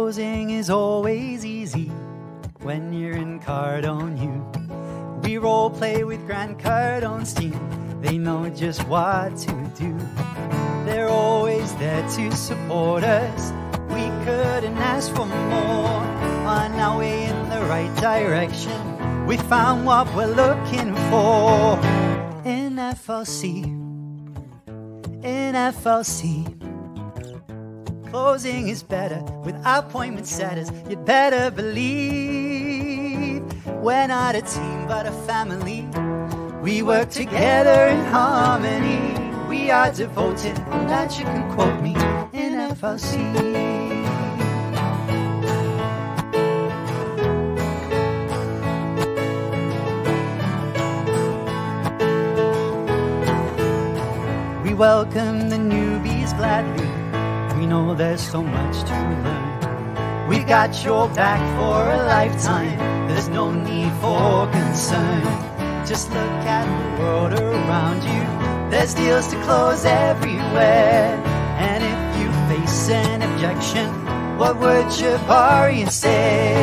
Closing is always easy when you're in Cardone U. We role play with Grant Cardone's team. They know just what to do. They're always there to support us. We couldn't ask for more. On our way in the right direction, we found what we're looking for. In FLC, in FLC. Closing is better with appointment setters. You'd better believe we're not a team but a family. We work together in harmony. We are devoted, and that you can quote me in FLC. We welcome the newbies gladly. We know there's so much to learn. We've got your back for a lifetime. There's no need for concern. Just look at the world around you. There's deals to close everywhere. And if you face an objection, what would Jabari say?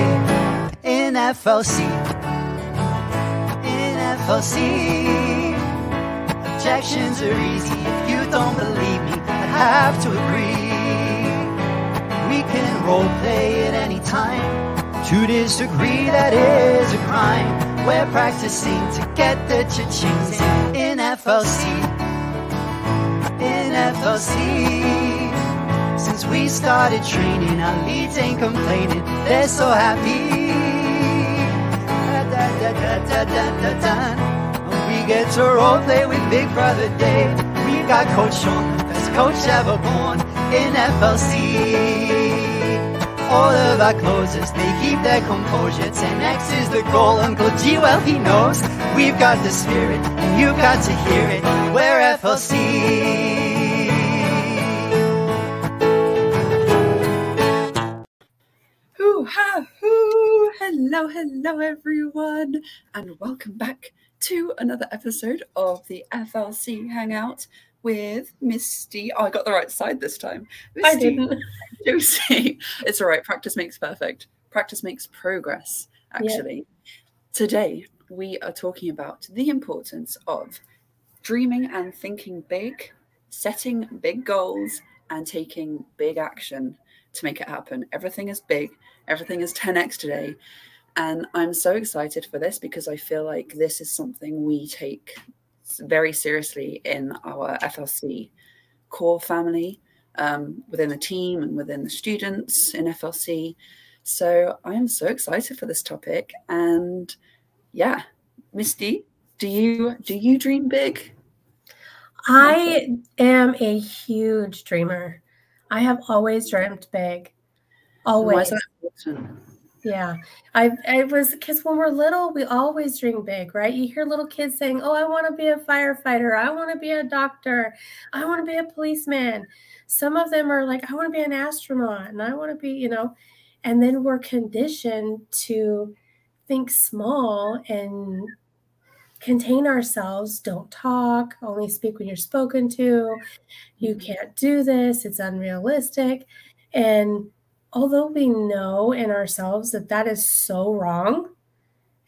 In FLC, in FLC, objections are easy. If you don't believe me, I have to agree. We can role play at any time. To disagree, that is a crime. We're practicing to get the cha-chings in FLC. In FLC. Since we started training, our leads ain't complaining. They're so happy. We get to role play with Big Brother Dave. We've got Coach Sean, the best coach ever born in FLC. All of our closers, they keep their composure. 10X is the goal, Uncle G, well he knows. We've got the spirit, and you've got to hear it. We're FLC. Hoo-ha-hoo! Hello, hello everyone, and welcome back to another episode of the FLC Hangout with Misty. Oh, I got the right side this time. Misty, I didn't. Josie. It's all right. Practice makes perfect. Practice makes progress, actually. Yeah. Today, we are talking about the importance of dreaming and thinking big, setting big goals, and taking big action to make it happen. Everything is big. Everything is 10x today. And I'm so excited for this because I feel like this is something we take very seriously in our FLC core family, within the team and within the students in FLC. So I am so excited for this topic. And yeah, Misty, do you dream big? I am a huge dreamer. I have always dreamt big. Always. Why is that important? Yeah, I was, because when we're little, we always dream big, right? You hear little kids saying, oh, I want to be a firefighter. I want to be a doctor. I want to be a policeman. Some of them are like, I want to be an astronaut and I want to be, and then we're conditioned to think small and contain ourselves. Don't talk, only speak when you're spoken to. You can't do this. It's unrealistic. And although we know in ourselves that that is so wrong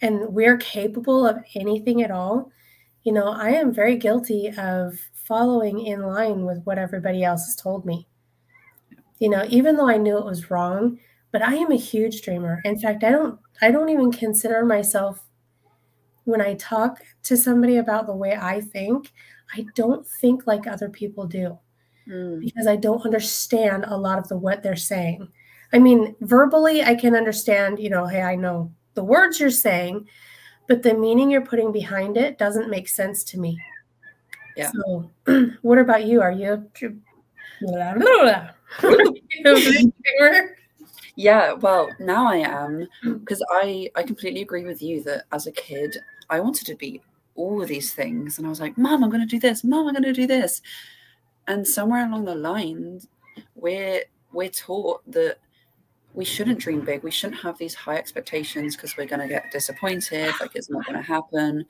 and we're capable of anything at all, I am very guilty of following in line with what everybody else has told me. Even though I knew it was wrong, but I am a huge dreamer. In fact, I don't even consider myself, when I talk to somebody about the way I think, I don't think like other people do because I don't understand a lot of what they're saying. I mean, verbally, I can understand, hey, I know the words you're saying, but the meaning you're putting behind it doesn't make sense to me. Yeah. So what about you? Are you Yeah, well, now I am, because I completely agree with you that as a kid, I wanted to be all of these things. And I was like, Mom, I'm going to do this. Mom, I'm going to do this. And somewhere along the line, we're taught that we shouldn't dream big. We shouldn't have these high expectations because we're going to get disappointed. Like it's not going to happen.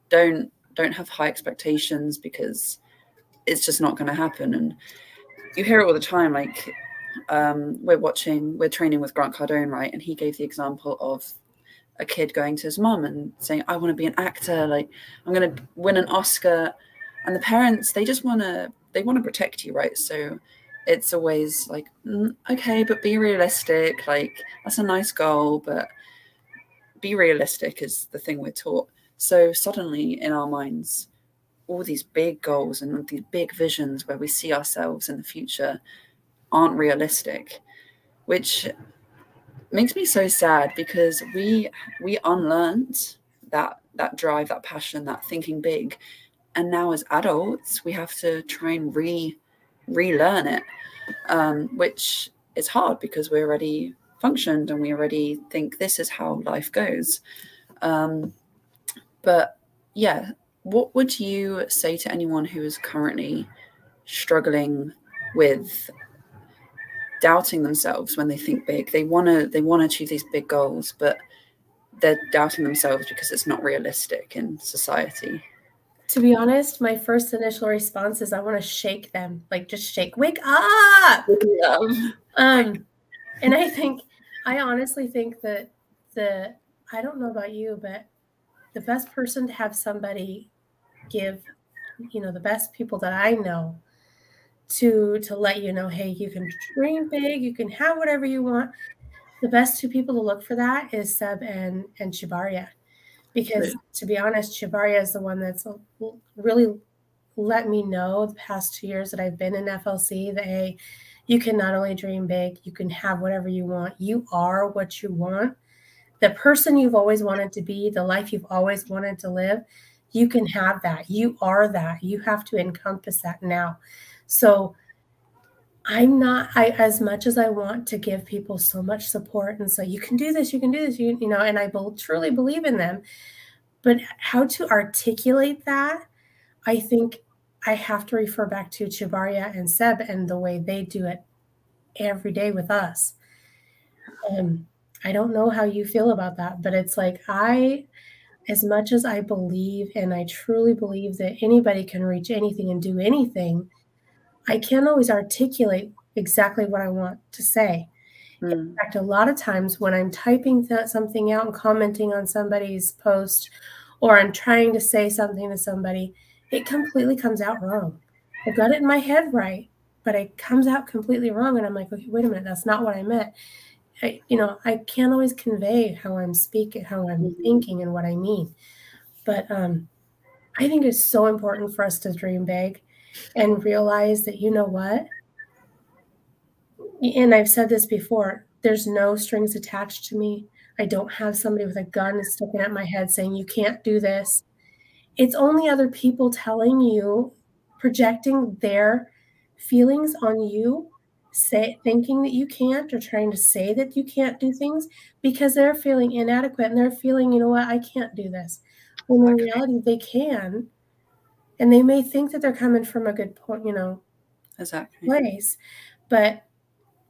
Don't have high expectations because it's just not going to happen. And you hear it all the time. Like we're training with Grant Cardone, right? And he gave the example of a kid going to his mum and saying, I want to be an actor, like I'm going to win an Oscar. And the parents, they want to protect you, right? So it's always like, okay, but be realistic. Like, that's a nice goal, but be realistic is the thing we're taught. So suddenly in our minds, all these big goals and these big visions where we see ourselves in the future aren't realistic, which makes me so sad, because we unlearned that drive, that passion, that thinking big. And now as adults, we have to try and relearn it, which is hard because we already functioned and we already think this is how life goes. But yeah, what would you say to anyone who is currently struggling with doubting themselves when they think big? They want to achieve these big goals, but they're doubting themselves because it's not realistic in society. To be honest, my first initial response is I want to shake them, like just shake, wake up. And I honestly think that I don't know about you, but the best person to have somebody give, the best people that I know to let you know, hey, you can dream big, you can have whatever you want. The best two people to look for that is Seb and Chibaria. Because to be honest, Chibaria is the one that's really let me know the past 2 years that I've been in FLC that, hey, you can not only dream big, you can have whatever you want. You are what you want. The person you've always wanted to be, the life you've always wanted to live, you can have that. You are that. You have to encompass that now. So as much as I want to give people so much support and say, you can do this, and I truly believe in them, but how to articulate that, I think I have to refer back to Chibaria and Seb and the way they do it every day with us. I don't know how you feel about that, but it's like as much as I believe, and I truly believe that anybody can reach anything and do anything, I can't always articulate exactly what I want to say. In fact, a lot of times when I'm typing something out and commenting on somebody's post, or I'm trying to say something to somebody, it completely comes out wrong. I've got it in my head right, but it comes out completely wrong. And I'm like, okay, wait a minute, that's not what I meant. I can't always convey how I'm speaking, how I'm thinking, and what I mean. But I think it's so important for us to dream big and realize that, you know what? And I've said this before, there's no strings attached to me. I don't have somebody with a gun sticking at my head saying, you can't do this. It's only other people telling you, projecting their feelings on you, thinking that you can't, or trying to say that you can't do things because they're feeling inadequate and they're feeling, you know what, I can't do this. When in reality, they can. And they may think that they're coming from a good point, exactly, place, but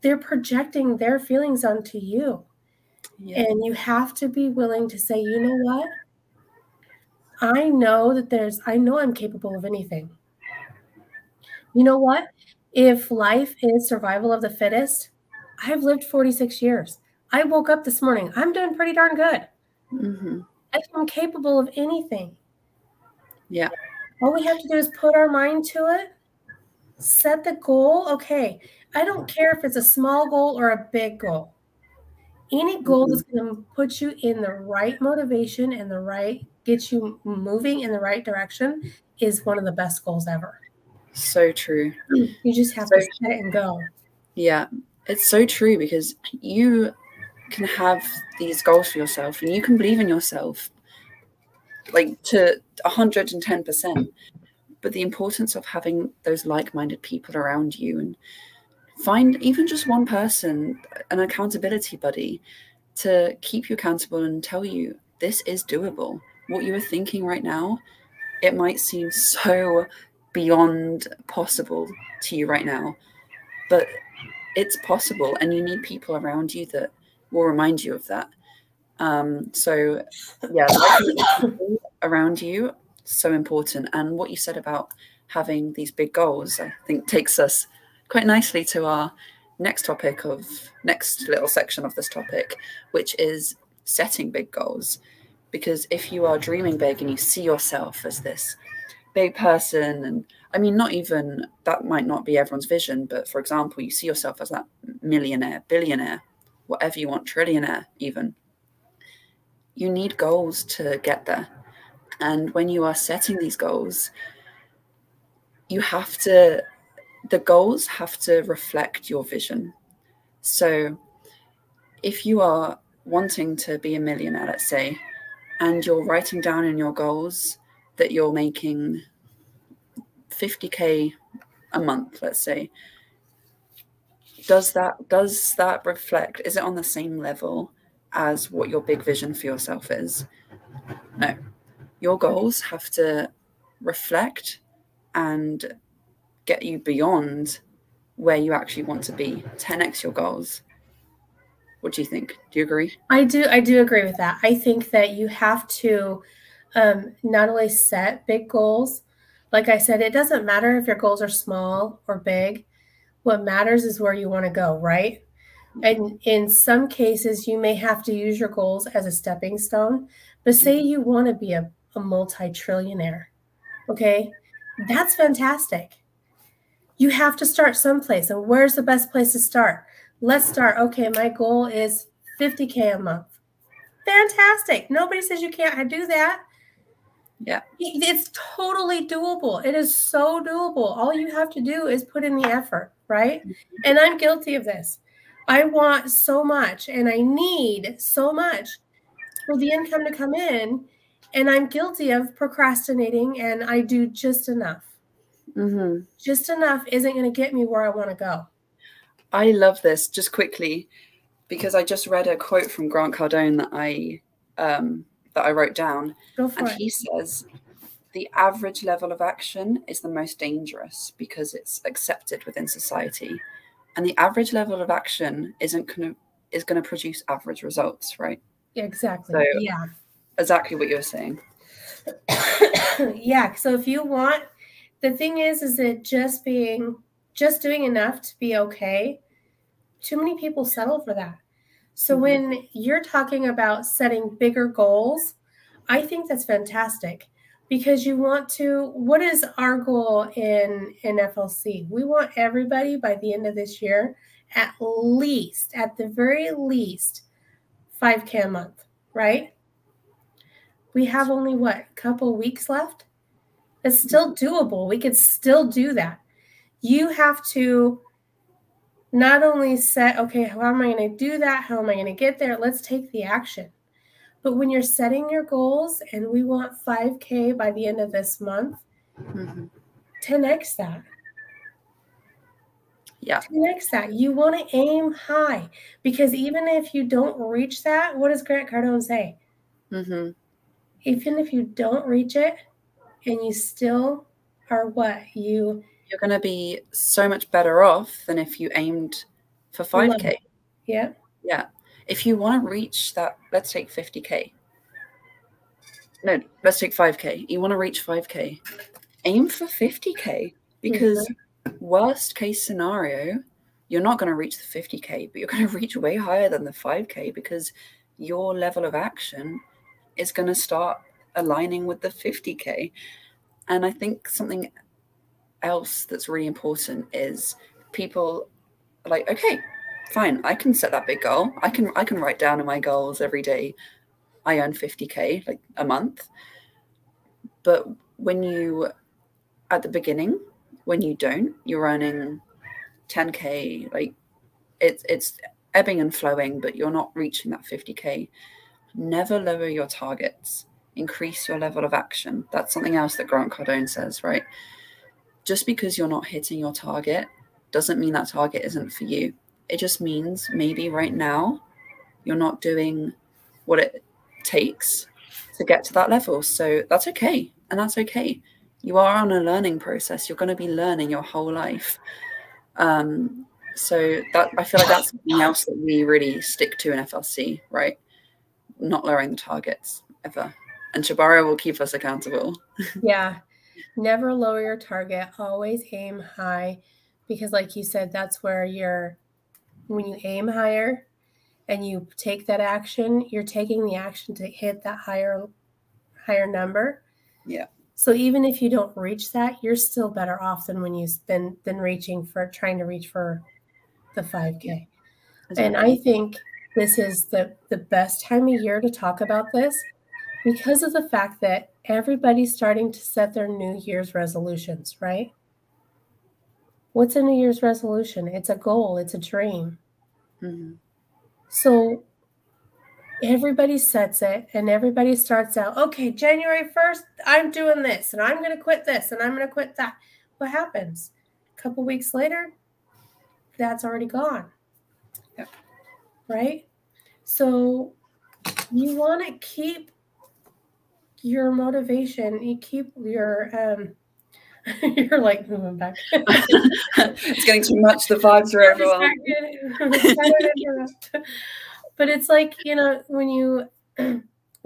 they're projecting their feelings onto you. Yeah. And you have to be willing to say, you know what? I know I'm capable of anything. You know what? If life is survival of the fittest, I've lived 46 years. I woke up this morning. I'm doing pretty darn good. I'm capable of anything. Yeah. All we have to do is put our mind to it, set the goal. Okay. I don't care if it's a small goal or a big goal. Any goal that's going to put you in the right motivation and get you moving in the right direction is one of the best goals ever. So true. You just have to set it and go. Yeah, it's so true, because you can have these goals for yourself and you can believe in yourself like to 110%. But the importance of having those like-minded people around you, and find even just one person, an accountability buddy, to keep you accountable and tell you this is doable. What you are thinking right now, it might seem so beyond possible to you right now, but it's possible, and you need people around you that will remind you of that. So yeah, around you, so important. And what you said about having these big goals, I think takes us quite nicely to our next little section of this topic, which is setting big goals. Because if you are dreaming big and you see yourself as this big person, and I mean, not even, that might not be everyone's vision, but for example, you see yourself as that millionaire, billionaire, whatever you want, trillionaire even, you need goals to get there. And when you are setting these goals, the goals have to reflect your vision. So if you are wanting to be a millionaire, let's say, and you're writing down in your goals that you're making 50K a month, let's say, does that reflect, is it on the same level as what your big vision for yourself is? No. Your goals have to reflect and get you beyond where you actually want to be, 10x your goals. What do you think? Do you agree? I do agree with that. I think that you have to not only set big goals, like I said, it doesn't matter if your goals are small or big. What matters is where you want to go, right? And in some cases, you may have to use your goals as a stepping stone. But say you want to be a multi-trillionaire, okay? That's fantastic. You have to start someplace. And where's the best place to start? Let's start. Okay, my goal is 50K a month. Fantastic. Nobody says you can't do that. Yeah. It's totally doable. It is so doable. All you have to do is put in the effort, right? And I'm guilty of this. I want so much and I need so much for the income to come in. And I'm guilty of procrastinating, and I do just enough. Mm-hmm. Just enough isn't going to get me where I want to go. I love this, just quickly, because I just read a quote from Grant Cardone that I wrote down. Go for it. He says, the average level of action is the most dangerous because it's accepted within society. And the average level of action is going to produce average results, right? Exactly. So, yeah. Exactly what you're saying. Yeah. So if you want, the thing is that just doing enough to be okay, too many people settle for that. So when you're talking about setting bigger goals, I think that's fantastic, because you want to, what is our goal in FLC? We want everybody by the end of this year, at the very least, 5K a month, right? We have only, a couple weeks left? It's still doable. We could still do that. You have to not only set, okay, how am I going to do that? How am I going to get there? Let's take the action. But when you're setting your goals and we want 5K by the end of this month, 10x that. Yeah. 10x that. You want to aim high, because even if you don't reach that, what does Grant Cardone say? Even if you don't reach it and you still are you're going to be so much better off than if you aimed for 5K. Yeah. Yeah. If you want to reach that, let's take 50K. No, let's take 5K. You want to reach 5K. Aim for 50K, because worst case scenario, you're not going to reach the 50K, but you're going to reach way higher than the 5K, because your level of action is going to start aligning with the 50K. And I think something else that's really important is people are like, okay, fine, I can set that big goal. I can write down in my goals every day, I earn 50K like a month. But when you, at the beginning, when you don't, you're earning 10K, like it's ebbing and flowing, but you're not reaching that 50K. Never lower your targets. Increase your level of action. That's something else that Grant Cardone says, right? Just because you're not hitting your target doesn't mean that target isn't for you. It just means maybe right now you're not doing what it takes to get to that level. So that's okay. And that's okay. You are on a learning process. You're going to be learning your whole life. So that, I feel like that's something else that we really stick to in FLC, right? Not lowering the targets ever. And Shabara will keep us accountable. Yeah. Never lower your target. Always aim high, because like you said, that's where your when you aim higher and you take that action, you're taking the action to hit that higher number. Yeah. So even if you don't reach that, you're still better off than when you than trying to reach for the 5K. Yeah. Exactly. And I think this is the best time of year to talk about this, because of the fact that everybody's starting to set their New Year's resolutions, right? What's a New Year's resolution? It's a goal. It's a dream. Mm-hmm. So everybody sets it and everybody starts out, okay, January 1st, I'm doing this and I'm going to quit this and I'm going to quit that. What happens? A couple weeks later, that's already gone. Yep. Right? So you want to keep your motivation, you keep your you're like moving back. It's getting too much, the vibes are overwhelming. But it's like, you know, when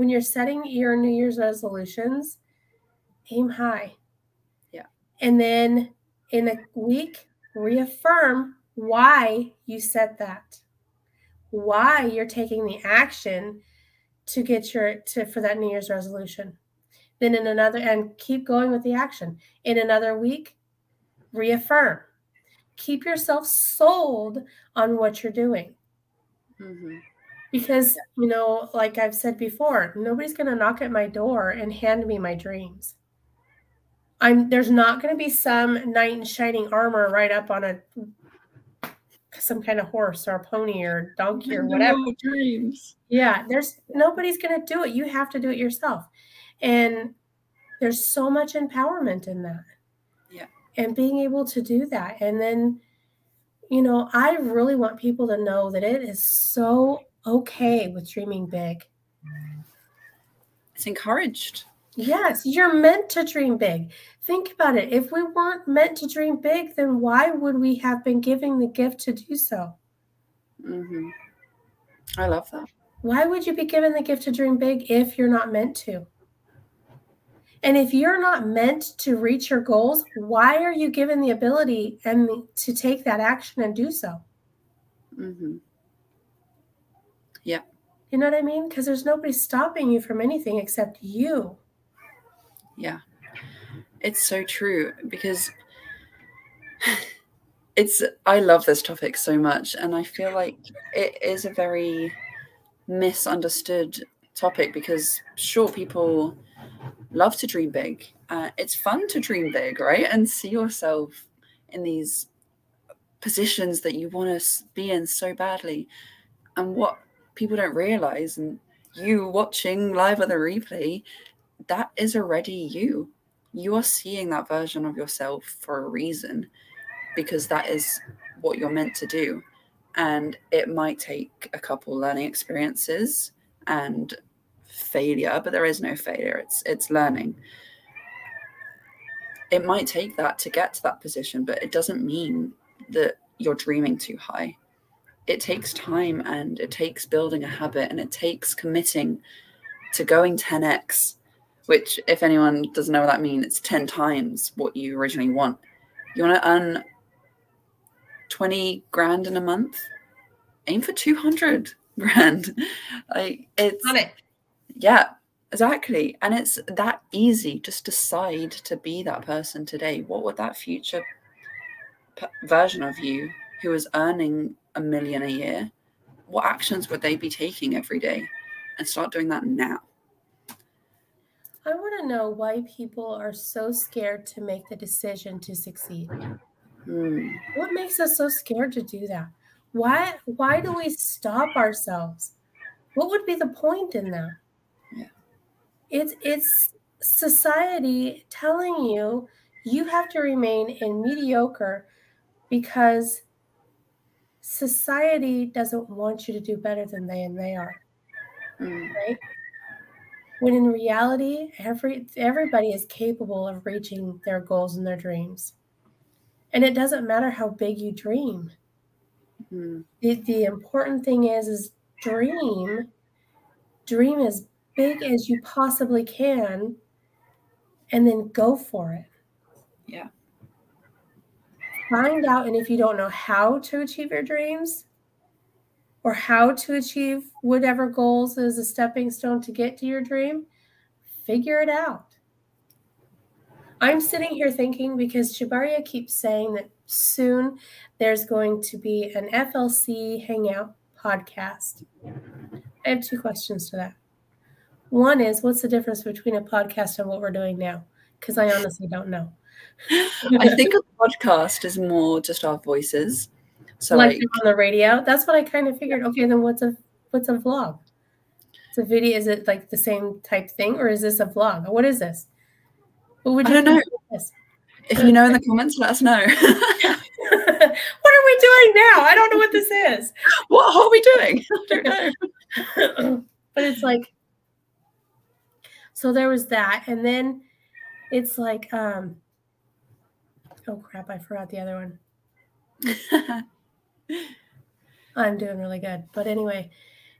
you're setting your New Year's resolutions, aim high. Yeah. And then in a week, reaffirm why you set that, why you're taking the action to get for that New Year's resolution. Then in another, and keep going with the action. In another week, reaffirm. Keep yourself sold on what you're doing. Mm-hmm. Because, you know, like I've said before, nobody's going to knock at my door and hand me my dreams. There's not going to be some knight in shining armor right up on some kind of horse or a pony or donkey or whatever. Dreams. Yeah, nobody's going to do it. You have to do it yourself. And there's so much empowerment in that. Yeah. And being able to do that. And then, you know, I really want people to know that it is so okay with dreaming big. It's encouraged. Yes, you're meant to dream big. Think about it. If we weren't meant to dream big, then why would we have been given the gift to do so? Mm-hmm. I love that. Why would you be given the gift to dream big if you're not meant to? And if you're not meant to reach your goals, why are you given the ability to take that action and do so? Mm-hmm. Yeah. You know what I mean? Because there's nobody stopping you from anything except you. Yeah. It's so true, because I love this topic so much, and I feel like it is a very misunderstood topic, because sure, people love to dream big. It's fun to dream big, right? And see yourself in these positions that you want to be in so badly. And what people don't realize, and you watching live on the replay, that is already you. You are seeing that version of yourself for a reason, because that is what you're meant to do. And it might take a couple learning experiences and failure, but there is no failure. It's learning. It might take that to get to that position, but it doesn't mean that you're dreaming too high. It takes time, and it takes building a habit, and it takes committing to going 10x, which, if anyone doesn't know what that means, it's 10 times what you originally want. You want to earn 20 grand in a month? Aim for 200 grand. Like, it's On it. Yeah, exactly. And it's that easy. Just decide to be that person today. What would that future version of you who is earning $1 million a year, what actions would they be taking every day? And start doing that now. I want to know why people are so scared to make the decision to succeed. What makes us so scared to do that? Why do we stop ourselves? What would be the point in that? Yeah. It's society telling you have to remain in mediocre because society doesn't want you to do better than they are. Right? When in reality, everybody is capable of reaching their goals and their dreams. And it doesn't matter how big you dream. The important thing is dream as big as you possibly can, and then go for it. Yeah. Find out, and if you don't know how to achieve your dreams, or how to achieve whatever goals is a stepping stone to get to your dream, figure it out. I'm sitting here thinking, because Shabaria keeps saying that soon there's going to be an FLC Hangout podcast. I have 2 questions to that. One is, what's the difference between a podcast and what we're doing now? Because I honestly don't know. I think a podcast is more just our voices. So like on the radio? That's what I kind of figured. Okay, then what's a vlog? It's a video. Is it like the same type thing, or is this a vlog? What is this? What would you I don't know. If you know in the comments, let us know. What are we doing now? I don't know what this is. What are we doing? I don't know. But it's like, so there was that. And then it's like, oh crap, I forgot the other one. I'm doing really good. But anyway,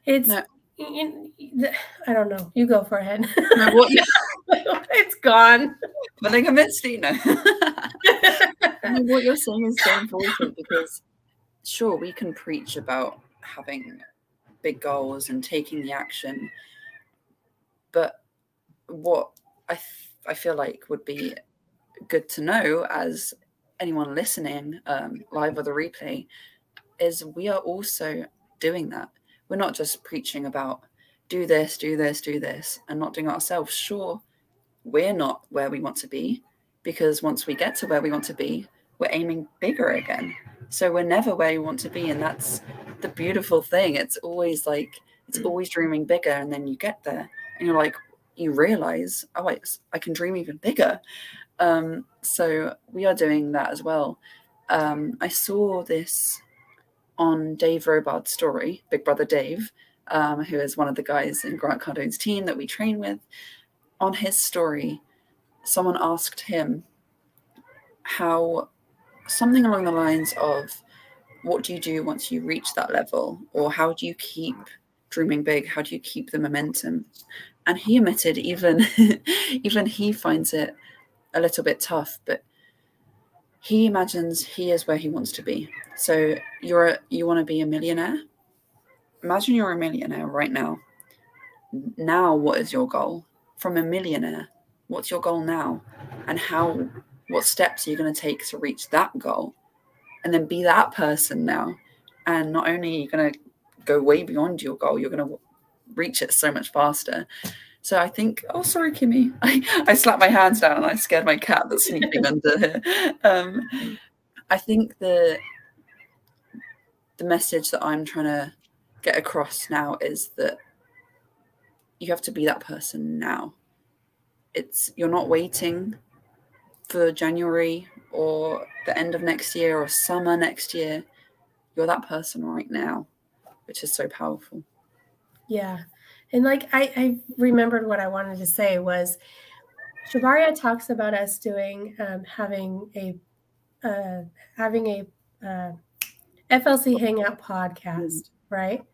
it's, I don't know. You go for ahead. No, what it's gone. Filling a misty, no. What you're saying is so important, because sure, we can preach about having big goals and taking the action, but what I feel like would be good to know, as anyone listening live or the replay, is we are also doing that. We're not just preaching about do this, do this, do this, and not doing it ourselves. Sure, we're not where we want to be, because once we get to where we want to be, we're aiming bigger again. So we're never where we want to be, and that's the beautiful thing. It's always dreaming bigger, and then you get there and you're like, you realize, oh, I can dream even bigger. So we are doing that as well. I saw this on Dave Robards' story, Big Brother Dave, who is one of the guys in Grant Cardone's team that we train with. On his story, someone asked him how, something along the lines of, what do you do once you reach that level? Or how do you keep dreaming big? How do you keep the momentum? And he admitted even he finds it a little bit tough, but he imagines he is where he wants to be. So you want to be a millionaire? Imagine you're a millionaire right now. Now, what is your goal? From a millionaire, what's your goal now? And what steps are you going to take to reach that goal? And then be that person now. And not only are you going to go way beyond your goal, you're going to reach it so much faster. So I think, oh, sorry, Kimmy. I slapped my hands down and I scared my cat that's sleeping under here. I think the message that I'm trying to get across now is that you have to be that person now. You're not waiting for January or the end of next year or summer next year. You're that person right now, which is so powerful. Yeah. And like, I remembered what I wanted to say was, Shabaria talks about us doing, having a FLC Hangout podcast, right?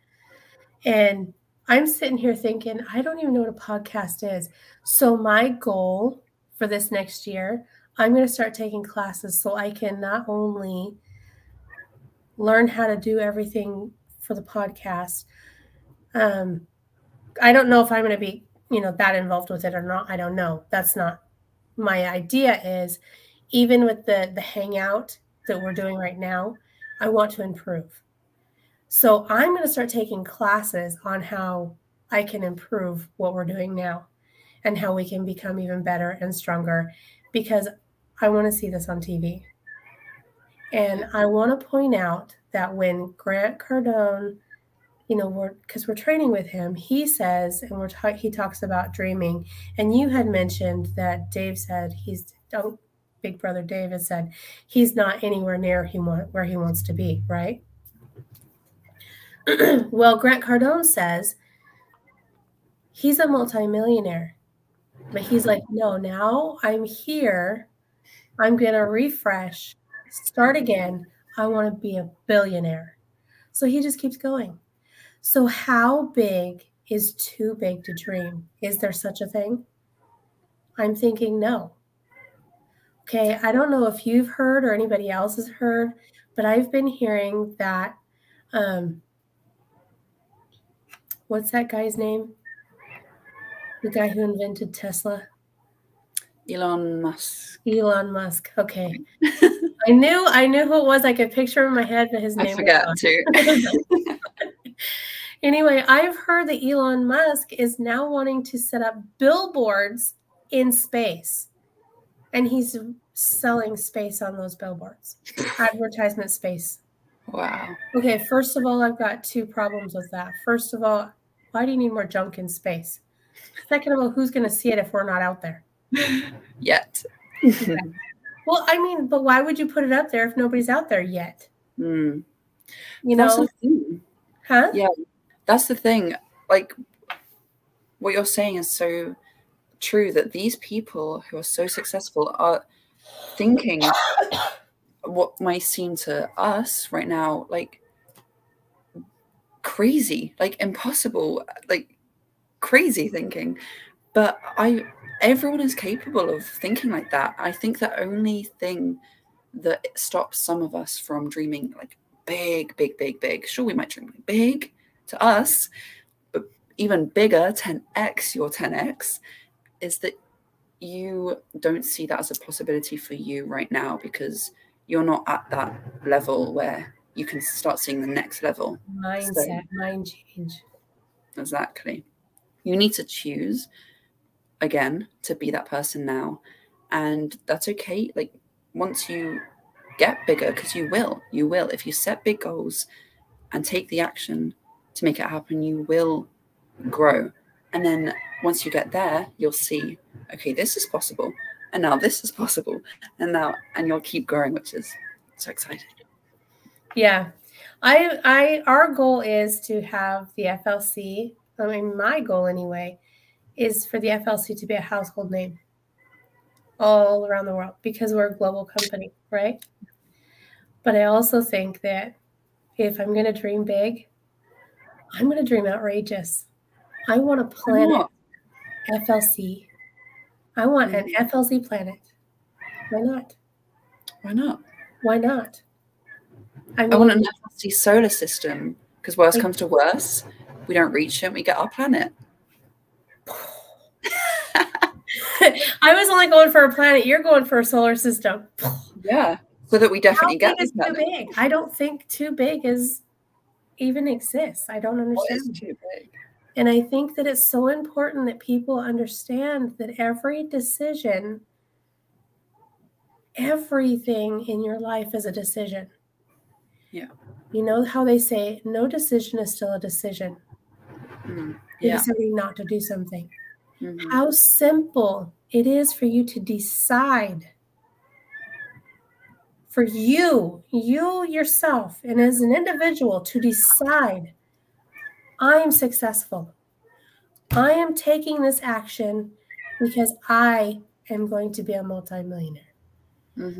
And I'm sitting here thinking, I don't even know what a podcast is. So my goal for this next year, I'm going to start taking classes so I can not only learn how to do everything for the podcast. I don't know if I'm going to be, that involved with it or not. I don't know. That's not my idea. Is even with the hangout that we're doing right now, I want to improve. So I'm going to start taking classes on how I can improve what we're doing now and how we can become even better and stronger, because I want to see this on TV. And I want to point out that when Grant Cardone, because we're training with him, he says, and he talks about dreaming. And you had mentioned that Dave said Big Brother Dave has said he's not anywhere near where he wants to be, right? Well, Grant Cardone says he's a multimillionaire, but he's like, no, now I'm here. I'm going to refresh, start again. I want to be a billionaire. So he just keeps going. So how big is too big to dream? Is there such a thing? I'm thinking no. Okay, I don't know if you've heard or anybody else has heard, but I've been hearing that What's that guy's name? The guy who invented Tesla? Elon Musk. Elon Musk. Okay. I knew who it was. I could picture him in my head, but his name I forget too. Anyway, I've heard that Elon Musk is now wanting to set up billboards in space. And he's selling space on those billboards. Advertisement space. Wow. Okay, first of all, I've got 2 problems with that. First of all, why do you need more junk in space? Second of all, who's going to see it if we're not out there? Yet. Well, I mean, but why would you put it up there if nobody's out there yet? Mm. You That's know? the thing. Huh? Yeah, that's the thing. Like, what you're saying is so true, that these people who are so successful are thinking what might seem to us right now like crazy, like impossible, like crazy thinking. But everyone is capable of thinking like that. I think the only thing that stops some of us from dreaming like big, big, big, big, sure, we might dream big to us, but even bigger, 10x your 10x, is that you don't see that as a possibility for you right now, because you're not at that level where you can start seeing the next level. Mindset, mind change. Exactly. You need to choose again to be that person now, and that's okay. Like, once you get bigger, because you will, if you set big goals and take the action to make it happen, you will grow. And then once you get there, you'll see, okay, this is possible, and now this is possible, and you'll keep growing, which is so exciting. Yeah. Our goal is to have the FLC, I mean, my goal anyway, is for the FLC to be a household name all around the world, because we're a global company, right? But I also think that if I'm going to dream big, I'm going to dream outrageous. I want a planet FLC. I want an FLC planet. Why not? Why not? Why not? I want an FLC solar system, because worst comes to worst, we don't reach it, we get our planet. I was only going for a planet. You're going for a solar system. Yeah, so that we definitely get this too big. I don't think too big even exists. I don't understand. What is too big? And I think that it's so important that people understand that every decision, everything in your life is a decision. Yeah. You know how they say no decision is still a decision. Yeah. Deciding not to do something. How simple it is for you to decide, for you yourself, and as an individual, to decide, I am successful. I am taking this action because I am going to be a multimillionaire.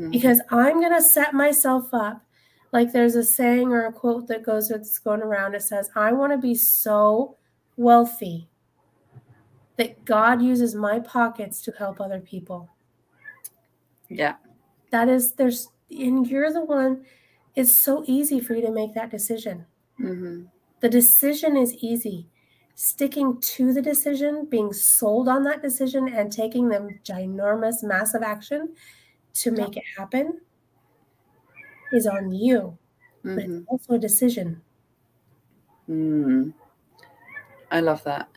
Because I'm going to set myself up. Like, there's a saying or a quote that's going around. It says, I want to be so wealthy that God uses my pockets to help other people. Yeah. And you're the one, it's so easy for you to make that decision. The decision is easy. Sticking to the decision, being sold on that decision, and taking the ginormous, massive action to make it happen is on you. But it's also a decision. I love that.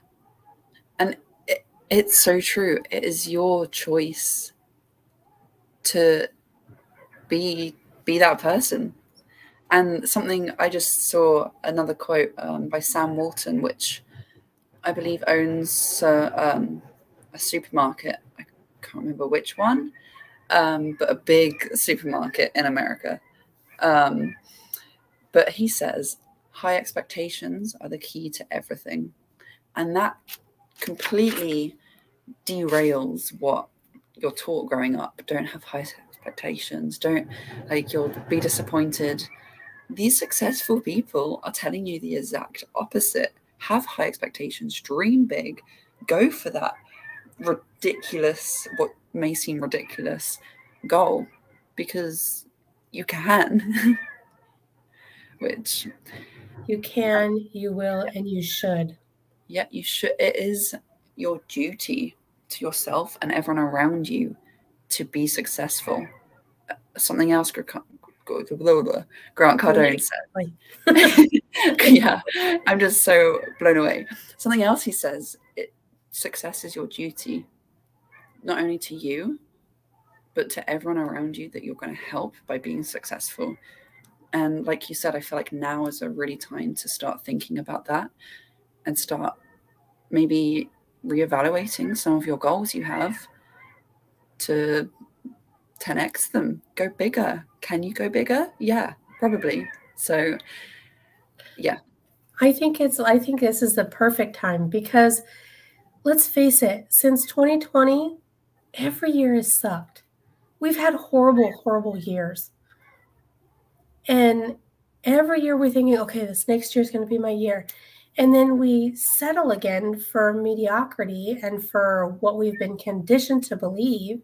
And it's so true. It is your choice to be that person. And something, I just saw another quote by Sam Walton, which I believe owns a supermarket. I can't remember which one, but a big supermarket in America. But he says, high expectations are the key to everything. And that completely derails what you're taught growing up. Don't have high expectations. You'll be disappointed. These successful people are telling you the exact opposite. Have high expectations, dream big, go for that ridiculous, what may seem ridiculous goal, because you can. Which you can, you will, and you should. Yeah, you should. It is your duty to yourself and everyone around you to be successful. Something else Grant Cardone said. Yeah, I'm just so blown away. Something else he says, success is your duty, not only to you, but to everyone around you that you're going to help by being successful. And like you said, I feel like now is a really time to start thinking about that and start maybe reevaluating some of your goals you have to 10x them. Go bigger. Can you go bigger? Yeah, probably. So yeah. I think this is the perfect time, because let's face it, since 2020, every year has sucked. We've had horrible, horrible years. And every year we're thinking, okay, this next year is going to be my year. And then we settle again for mediocrity and for what we've been conditioned to believe,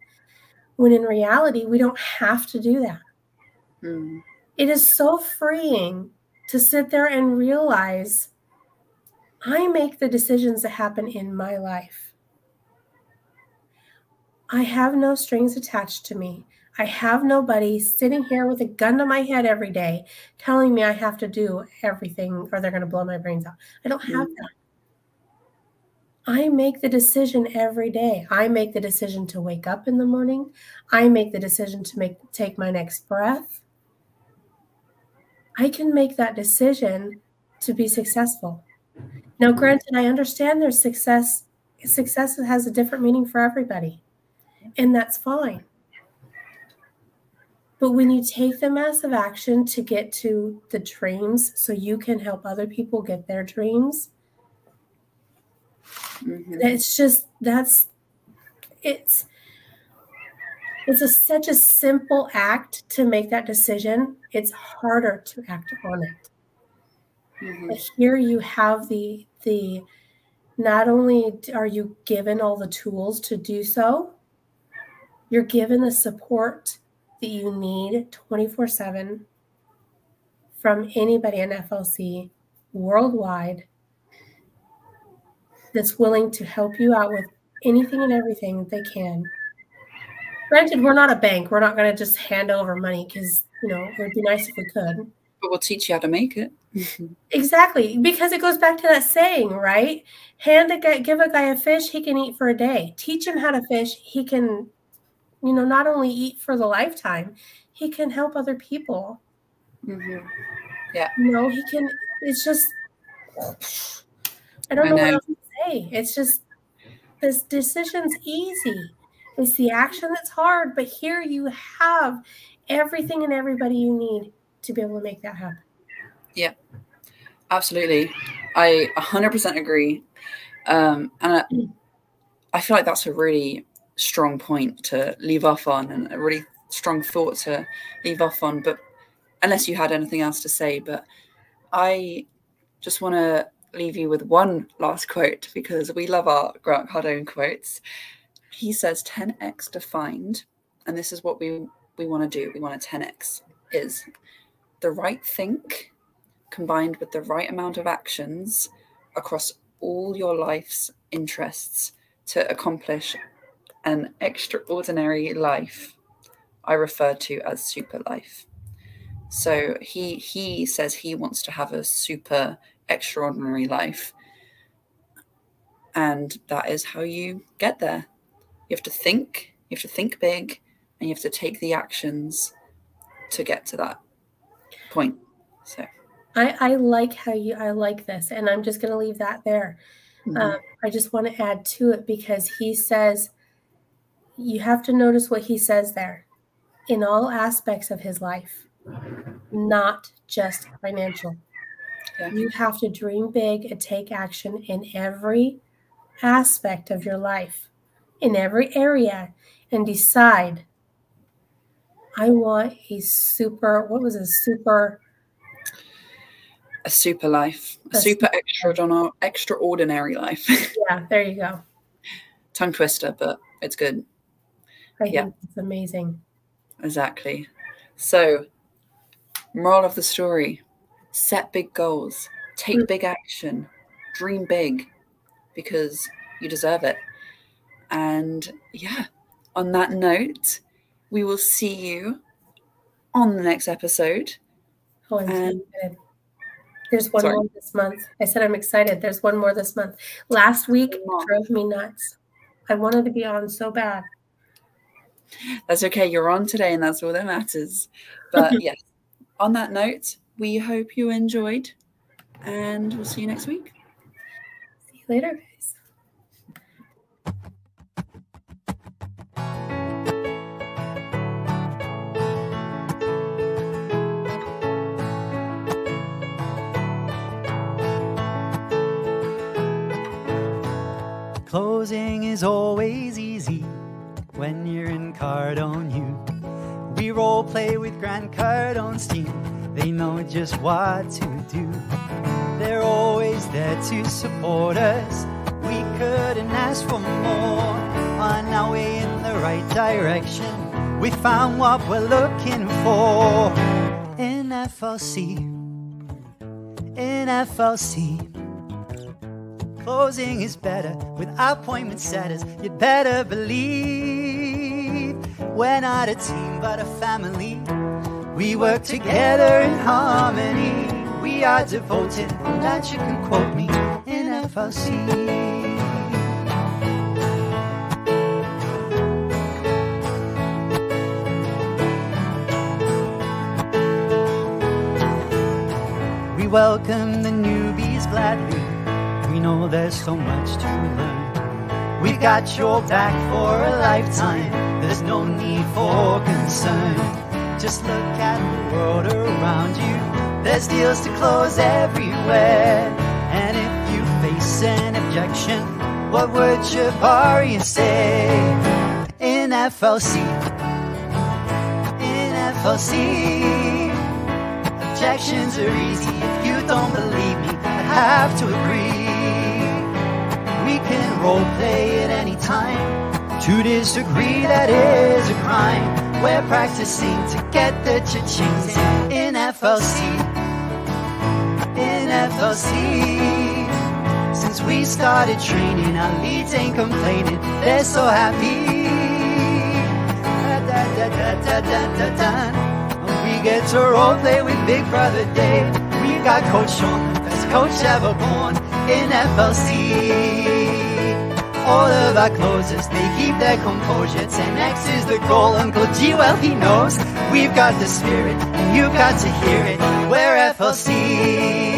when in reality, we don't have to do that. It is so freeing to sit there and realize I make the decisions that happen in my life. I have no strings attached to me. I have nobody sitting here with a gun to my head every day telling me I have to do everything or they're going to blow my brains out. I don't have that. I make the decision every day. I make the decision to wake up in the morning. I make the decision to take my next breath. I can make that decision to be successful. Now, granted, I understand there's success. Success has a different meaning for everybody, and that's fine. But when you take the massive action to get to the dreams so you can help other people get their dreams, it's just, it's such a simple act to make that decision. It's harder to act on it. But here you have the not only are you given all the tools to do so, you're given the support that you need 24/7 from anybody in FLC worldwide that's willing to help you out with anything and everything that they can. Granted, we're not a bank. We're not going to just hand over money because, it would be nice if we could. But we'll teach you how to make it. Exactly, because it goes back to that saying, right? Give a guy a fish, he can eat for a day. Teach him how to fish, he can, not only eat for the lifetime, he can help other people. Yeah. He can. It's just, I don't know what else to say. It's just, this decision's easy. It's the action that's hard, but here you have everything and everybody you need to be able to make that happen. Yeah, absolutely. I 100% agree. And I feel like that's a really strong point to leave off on, and a really strong thought to leave off on. But unless you had anything else to say, but I just want to leave you with one last quote, because we love our Grant Cardone quotes. He says 10x defined, and this is what we want to do. We want a 10x, is the right think combined with the right amount of actions across all your life's interests to accomplish an extraordinary life I refer to as super life. So he says he wants to have a super extraordinary life. And that is how you get there. You have to think big, and you have to take the actions to get to that point. So I like this, and I'm just going to leave that there. I just want to add to it, because he says, you have to notice what he says there, in all aspects of his life, not just financial. Yeah. You have to dream big and take action in every aspect of your life, in every area, and decide, I want a super life, a super extraordinary life. Yeah, there you go. Tongue twister, but it's good. I think it's amazing. Exactly. So, moral of the story, set big goals, take big action, dream big, because you deserve it. And yeah, on that note, we will see you on the next episode. Oh, I'm so excited. There's one more this month. I said I'm excited. There's one more this month. Last week drove me nuts. I wanted to be on so bad. That's okay. You're on today, and that's all that matters. But yes, on that note, we hope you enjoyed, and we'll see you next week. See you later, guys. Closing is always easy when you're in Cardone U. We role play with Grant Cardone's team. They know just what to do. They're always there to support us. We couldn't ask for more. On our way in the right direction, we found what we're looking for. In FLC, in FLC. Closing is better with appointment setters. You'd better believe we're not a team but a family. We work together in harmony. We are devoted, and that you can quote me in FLC. We welcome the newbies gladly. We know there's so much to learn. We've got your back for a lifetime. There's no need for concern. Just look at the world around you. There's deals to close everywhere. And if you face an objection, what would Jabari say? In FLC, in FLC, objections are easy. If you don't believe me, I have to agree. We can role play at any time. To disagree, that is a crime. We're practicing to get the cha-chings in FLC. In FLC. Since we started training, our leads ain't complaining. They're so happy. We get to role play with Big Brother Dave. We got Coach Sean, the best coach ever born in FLC. All of our closers, they keep their composure. 10x is the goal, Uncle G, well he knows. We've got the spirit, and you've got to hear it. We're FLC.